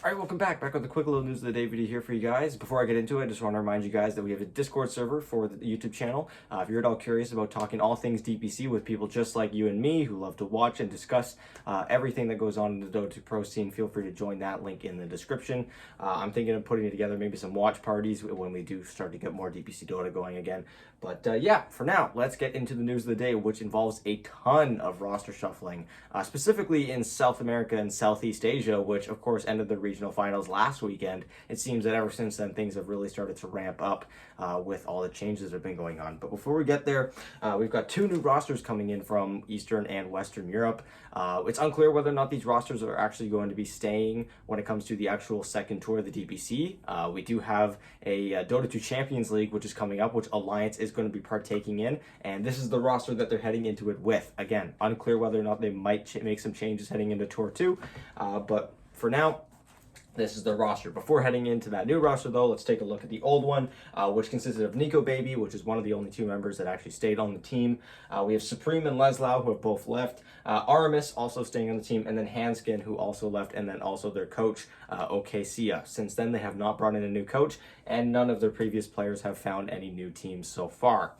Alright, welcome back with a quick little news of the day video here for you guys. Before I get into it, I just want to remind you guys that we have a Discord server for the YouTube channel. If you're at all curious about talking all things DPC with people just like you and me who love to watch and discuss everything that goes on in the Dota 2 Pro scene, feel free to join that link in the description. I'm thinking of putting together maybe some watch parties when we do start to get more DPC Dota going again. But yeah, for now, let's get into the news of the day, which involves a ton of roster shuffling, specifically in South America and Southeast Asia, which of course ended the regional finals last weekend. It seems that ever since then, things have really started to ramp up with all the changes that have been going on. But before we get there, we've got two new rosters coming in from Eastern and Western Europe. It's unclear whether or not these rosters are actually going to be staying when it comes to the actual second tour of the DPC. We do have a Dota 2 Champions League, which is coming up, which Alliance is going to be partaking in, and this is the roster that they're heading into it with. Again, unclear whether or not they might make some changes heading into Tour 2, but for now, this is the roster. Before heading into that new roster, though, let's take a look at the old one, which consisted of Gabbi, which is one of the only two members that actually stayed on the team. We have Supreme and Leslau, who have both left. Aramis also staying on the team, and then Hanskin, who also left, and then also their coach, OKC. Since then, they have not brought in a new coach, and none of their previous players have found any new teams so far,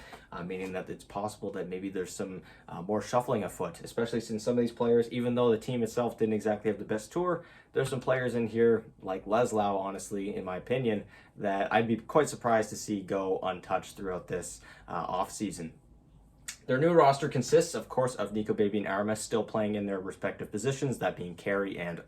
meaning that it's possible that maybe there's some more shuffling afoot, especially since some of these players, even though the team itself didn't exactly have the best tour, there's some players in here, like Leslau, honestly, in my opinion, that I'd be quite surprised to see go untouched throughout this off-season. Their new roster consists, of course, of Gabbi and Aramis still playing in their respective positions, that being carry and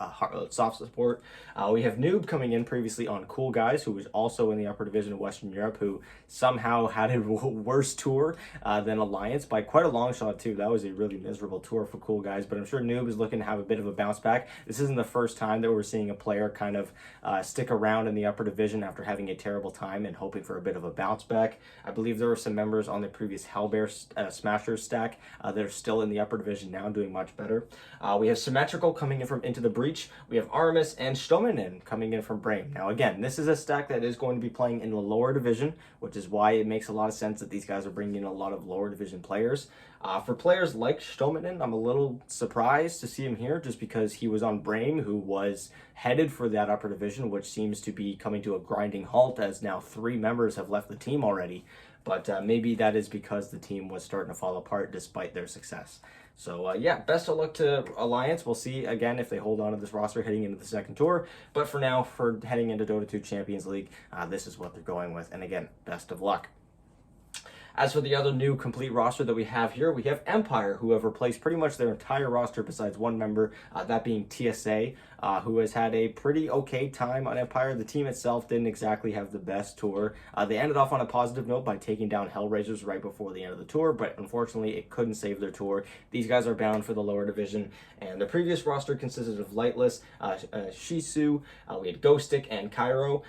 soft support. We have Noob coming in previously on Cool Guys, who was also in the upper division of Western Europe, who somehow had a worse tour than Alliance by quite a long shot, too. That was a really miserable tour for Cool Guys, but I'm sure Noob is looking to have a bit of a bounce back. This isn't the first time that we're seeing a player kind of stick around in the upper division after having a terrible time and hoping for a bit of a bounce back. I believe there were some members on the previous Hellbear Smashers stack that are still in the upper division now, doing much better. We have Symmetrical coming in from Into the Breach. We have Aramis and Stominen coming in from Brame. Now again, this is a stack that is going to be playing in the lower division, which is why it makes a lot of sense that these guys are bringing in a lot of lower division players. For players like Stominen, I'm a little surprised to see him here just because he was on Brame, who was headed for that upper division, which seems to be coming to a grinding halt as now 3 members have left the team already. But maybe that is because the team was starting to fall apart despite their success. So yeah, best of luck to Alliance. We'll see again if they hold on to this roster heading into the second tour. But for now, for heading into Dota 2 Champions League, this is what they're going with. And again, best of luck. As for the other new complete roster that we have here, we have Empire, who have replaced pretty much their entire roster besides one member, that being TSA, who has had a pretty okay time on Empire. The team itself didn't exactly have the best tour. They ended off on a positive note by taking down Hellraisers right before the end of the tour, but unfortunately it couldn't save their tour. These guys are bound for the lower division, and the previous roster consisted of Lightless, Shisu, we had Ghostic and Kaori.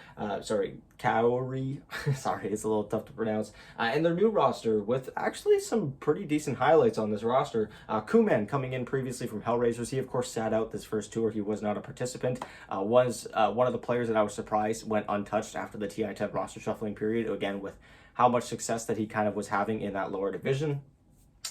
Sorry, it's a little tough to pronounce. And their new roster with actually some pretty decent highlights on this roster. Kuman coming in previously from Hellraisers. He of course sat out this first tour. He was not a participant. Was one of the players that I was surprised went untouched after the TI-10 roster shuffling period, again with how much success that he kind of was having in that lower division.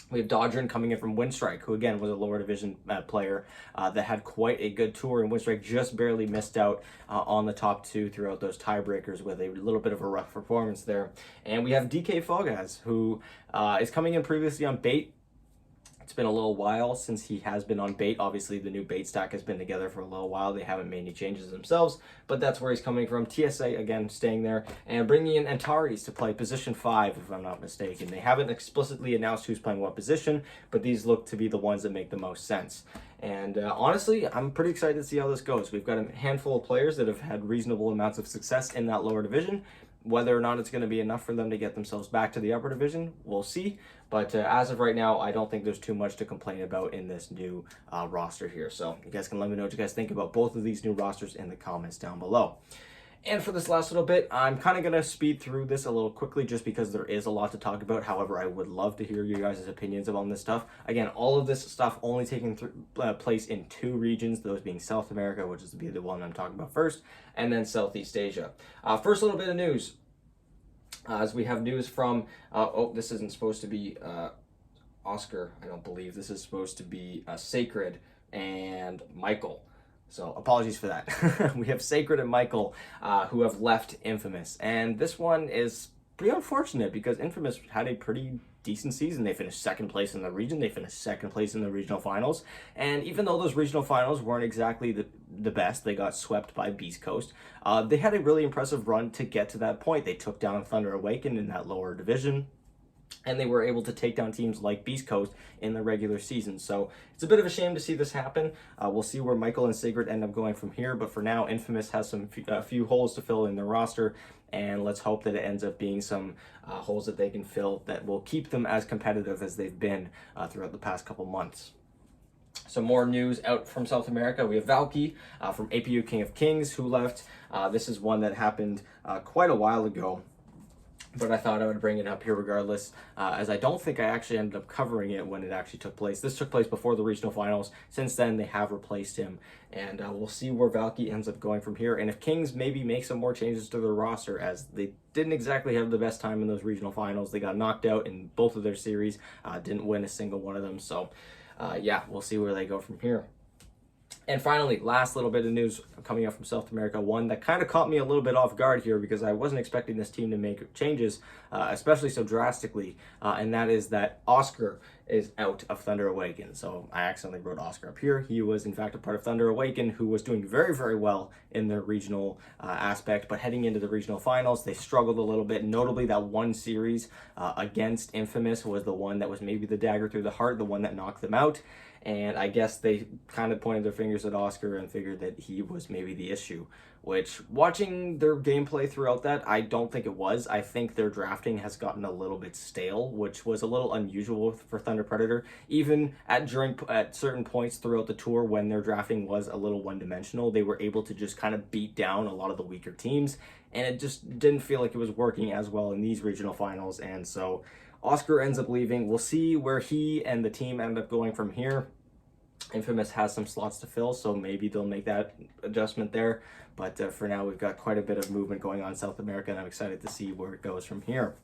We have Dodgerin coming in from Windstrike, who again was a lower division player that had quite a good tour, and Windstrike just barely missed out on the top 2 throughout those tiebreakers with a little bit of a rough performance there. And we have DK Fogaz, who is coming in previously on Bait. It's been a little while since he has been on Bait. Obviously, the new Bait stack has been together for a little while. They haven't made any changes themselves, but that's where he's coming from. TSA, again, staying there, and bringing in Antares to play position 5, if I'm not mistaken. They haven't explicitly announced who's playing what position, but these look to be the ones that make the most sense. And honestly, I'm pretty excited to see how this goes. We've got a handful of players that have had reasonable amounts of success in that lower division. Whether or not it's going to be enough for them to get themselves back to the upper division, we'll see. But as of right now, I don't think there's too much to complain about in this new roster here. So you guys can let me know what you guys think about both of these new rosters in the comments down below. And for this last little bit, I'm kind of going to speed through this a little quickly just because there is a lot to talk about. However, I would love to hear you guys' opinions on this stuff. Again, all of this stuff only taking place in 2 regions, those being South America, which is to be the one I'm talking about first, and then Southeast Asia. First little bit of news. As we have news from, this isn't supposed to be Oscar, I don't believe. This is supposed to be Sacred and Michael. So apologies for that. We have Sacred and Michael who have left Infamous. And this one is pretty unfortunate because Infamous had a pretty decent season. They finished second place in the region. They finished second place in the regional finals. And even though those regional finals weren't exactly the best, they got swept by Beast Coast. They had a really impressive run to get to that point. They took down Thunder Awaken in that lower division, and they were able to take down teams like Beast Coast in the regular season. So it's a bit of a shame to see this happen. We'll see where Michael and Sigrid end up going from here, but for now, Infamous has a few holes to fill in their roster, and let's hope that it ends up being some holes that they can fill that will keep them as competitive as they've been throughout the past couple months. Some more news out from South America. We have Valqui from APU King of Kings who left. This is one that happened quite a while ago, but I thought I would bring it up here regardless, as I don't think I actually ended up covering it when it actually took place. This took place before the regional finals. Since then, they have replaced him, and we'll see where Valqui ends up going from here, and if Kings maybe make some more changes to their roster, as they didn't exactly have the best time in those regional finals. They got knocked out in both of their series, didn't win a single one of them, so yeah, we'll see where they go from here. And finally, last little bit of news coming up from South America, one that kind of caught me a little bit off guard here because I wasn't expecting this team to make changes, especially so drastically, and that is that Oscar is out of Thunder Awaken. So I accidentally wrote Oscar up here. He was in fact a part of Thunder Awaken, who was doing very, very well in their regional aspect, but heading into the regional finals, they struggled a little bit. Notably, that one series against Infamous was the one that was maybe the dagger through the heart, the one that knocked them out. And I guess they kind of pointed their fingers at Oscar and figured that he was maybe the issue, which, watching their gameplay throughout that, I don't think it was. I think their drafting has gotten a little bit stale, which was a little unusual for Thunder Predator. Even at certain points throughout the tour when their drafting was a little one-dimensional, they were able to just kind of beat down a lot of the weaker teams, and it just didn't feel like it was working as well in these regional finals, and so Oscar ends up leaving. We'll see where he and the team end up going from here. Infamous has some slots to fill, so maybe they'll make that adjustment there. But for now, we've got quite a bit of movement going on in South America, and I'm excited to see where it goes from here.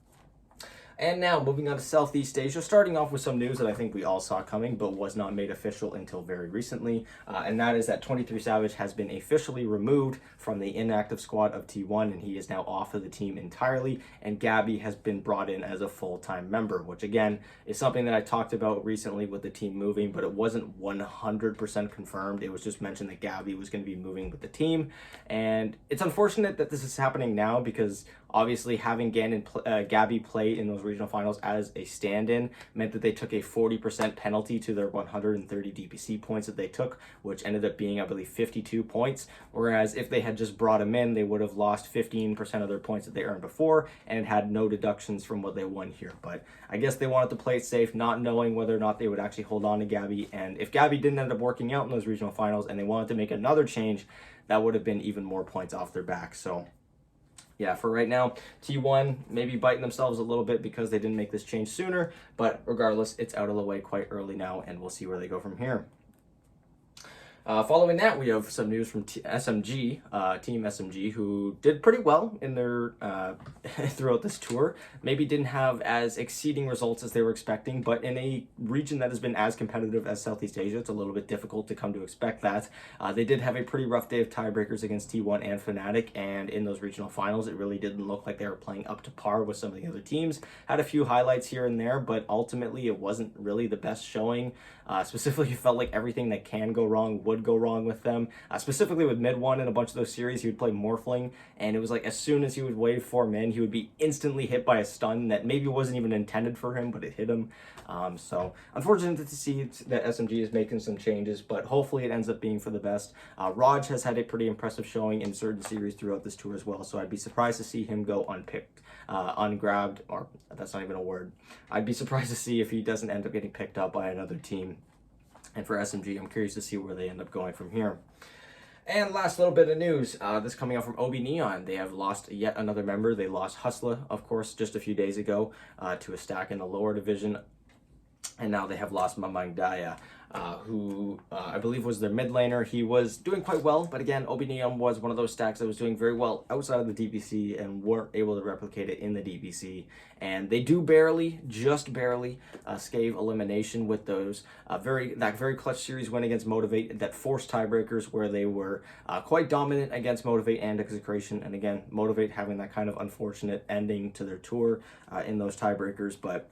And now, moving on to Southeast Asia, starting off with some news that I think we all saw coming, but was not made official until very recently, and that is that 23 Savage has been officially removed from the inactive squad of T1, and he is now off of the team entirely, and Gabbi has been brought in as a full-time member, which again, is something that I talked about recently with the team moving, but it wasn't 100% confirmed. It was just mentioned that Gabbi was going to be moving with the team, and it's unfortunate that this is happening now because obviously having Gabbi play in those regional finals as a stand-in meant that they took a 40% penalty to their 130 DPC points that they took, which ended up being, I believe, 52 points. Whereas if they had just brought him in, they would have lost 15% of their points that they earned before and had no deductions from what they won here. But I guess they wanted to play it safe, not knowing whether or not they would actually hold on to Gabbi. And if Gabbi didn't end up working out in those regional finals and they wanted to make another change, that would have been even more points off their back. So yeah, for right now, T1 maybe biting themselves a little bit because they didn't make this change sooner, but regardless, it's out of the way quite early now, and we'll see where they go from here. Following that, we have some news from Team SMG, who did pretty well in their throughout this tour. Maybe didn't have as exceeding results as they were expecting, but in a region that has been as competitive as Southeast Asia, it's a little bit difficult to come to expect that. They did have a pretty rough day of tiebreakers against T1 and Fnatic, and in those regional finals, it really didn't look like they were playing up to par with some of the other teams. Had a few highlights here and there, but ultimately it wasn't really the best showing. Specifically, it felt like everything that can go wrong would go wrong with them. Specifically with mid one in a bunch of those series, he would play Morphling, and it was like as soon as he would wave 4 men, he would be instantly hit by a stun that maybe wasn't even intended for him, but it hit him. So unfortunate to see that SMG is making some changes, but hopefully it ends up being for the best. Rodge has had a pretty impressive showing in certain series throughout this tour as well, so I'd be surprised to see him go unpicked, ungrabbed, or that's not even a word. I'd be surprised to see if he doesn't end up getting picked up by another team. And for SMG, I'm curious to see where they end up going from here. And last little bit of news, this coming out from OB.Neon. They have lost yet another member. They lost Hustla, of course, just a few days ago to a stack in the lower division. and now they have lost MamangDaya, who I believe was their mid laner. He was doing quite well, but again, OB.Neon was one of those stacks that was doing very well outside of the DPC and weren't able to replicate it in the DPC. And they do barely, just barely, scave elimination with those that very clutch series win against Motivate that forced tiebreakers where they were quite dominant against Motivate and Execration. And again, Motivate having that kind of unfortunate ending to their tour in those tiebreakers, but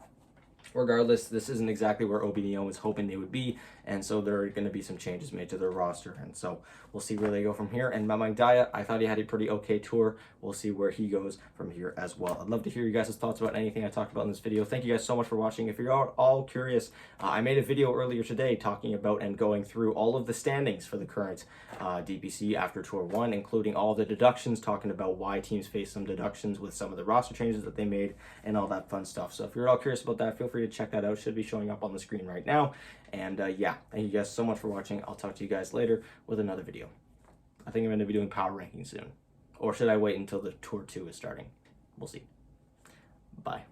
regardless, this isn't exactly where OB.Neon was hoping they would be, and so there are going to be some changes made to their roster, and so we'll see where they go from here. And MamangDaya, I thought he had a pretty okay tour. We'll see where he goes from here as well. I'd love to hear you guys' thoughts about anything I talked about in this video. Thank you guys so much for watching. If you're all curious, I made a video earlier today talking about and going through all of the standings for the current DPC after Tour 1, including all the deductions, talking about why teams face some deductions with some of the roster changes that they made and all that fun stuff. So if you're all curious about that, feel free to check that out. It should be showing up on the screen right now. And yeah, thank you guys so much for watching. I'll talk to you guys later with another video. I think I'm going to be doing power ranking soon. Or should I wait until the Tour 2 is starting? We'll see. Bye.